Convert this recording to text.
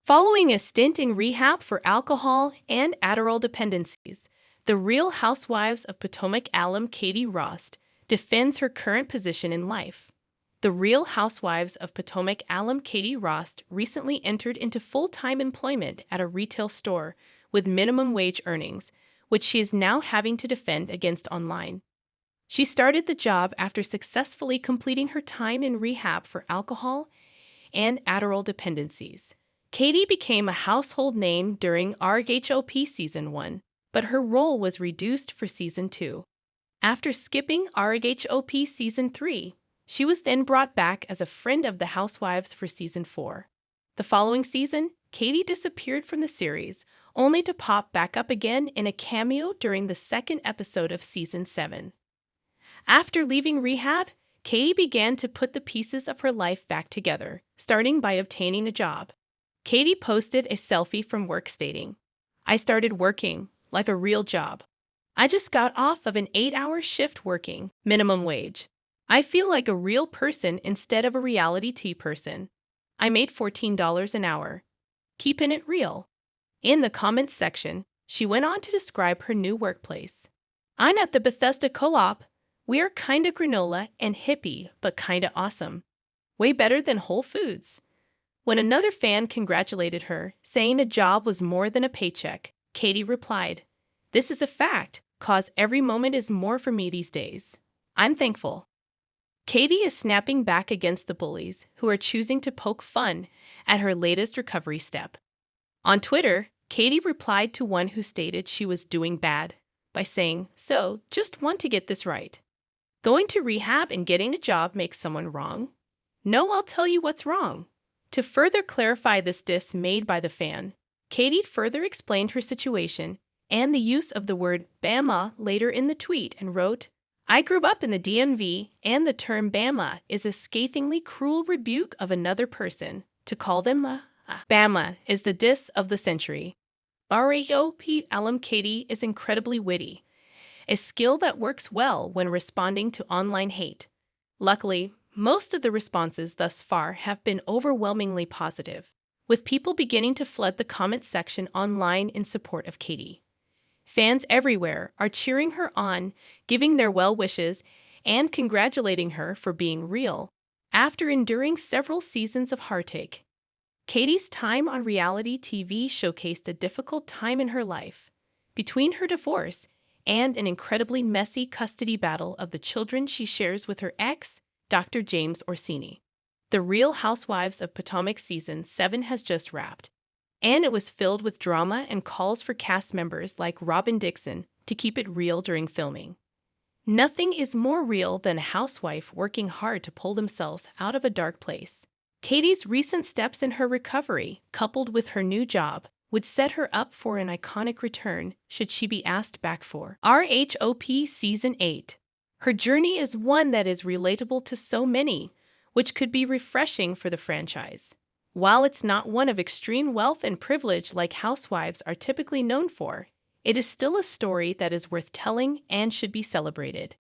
Following a stint in rehab for alcohol and Adderall dependencies, the Real Housewives of Potomac alum Katie Rost defends her current position in life. The Real Housewives of Potomac alum Katie Rost recently entered into full-time employment at a retail store with minimum wage earnings, which she is now having to defend against online. She started the job after successfully completing her time in rehab for alcohol and Adderall dependencies. Katie became a household name during RHOP Season 1, but her role was reduced for Season 2. After skipping RHOP Season 3, she was then brought back as a friend of the Housewives for Season 4. The following season, Katie disappeared from the series, only to pop back up again in a cameo during the second episode of Season 7. After leaving rehab, Katie began to put the pieces of her life back together, starting by obtaining a job. Katie posted a selfie from work stating, "I started working like a real job. I just got off of an 8-hour shift working minimum wage. I feel like a real person instead of a reality TV person. I made $14 an hour. Keeping it real." In the comments section, she went on to describe her new workplace. "I'm at the Bethesda Co-op. We're kinda granola and hippie, but kinda awesome. Way better than Whole Foods." When another fan congratulated her, saying a job was more than a paycheck, Katie replied, "This is a fact, 'cause every moment is more for me these days. I'm thankful." Katie is snapping back against the bullies who are choosing to poke fun at her latest recovery step. On Twitter, Katie replied to one who stated she was doing bad by saying, "So, just want to get this right. Going to rehab and getting a job makes someone wrong? No, I'll tell you what's wrong." To further clarify this diss made by the fan, Katie further explained her situation and the use of the word Bama later in the tweet and wrote, "I grew up in the DMV, and the term Bama is a scathingly cruel rebuke of another person. To call them a Bama is the diss of the century." RHOP alum Katie is incredibly witty, a skill that works well when responding to online hate. Luckily, most of the responses thus far have been overwhelmingly positive, with people beginning to flood the comment section online in support of Katie. Fans everywhere are cheering her on, giving their well wishes, and congratulating her for being real after enduring several seasons of heartache. Katie's time on reality TV showcased a difficult time in her life, between her divorce and an incredibly messy custody battle of the children she shares with her ex, Dr. James Orsini. The Real Housewives of Potomac Season 7 has just wrapped, and it was filled with drama and calls for cast members like Robin Dixon to keep it real during filming. Nothing is more real than a housewife working hard to pull themselves out of a dark place. Katie's recent steps in her recovery, coupled with her new job, would set her up for an iconic return should she be asked back for RHOP Season 8. Her journey is one that is relatable to so many, which could be refreshing for the franchise. While it's not one of extreme wealth and privilege like housewives are typically known for, it is still a story that is worth telling and should be celebrated.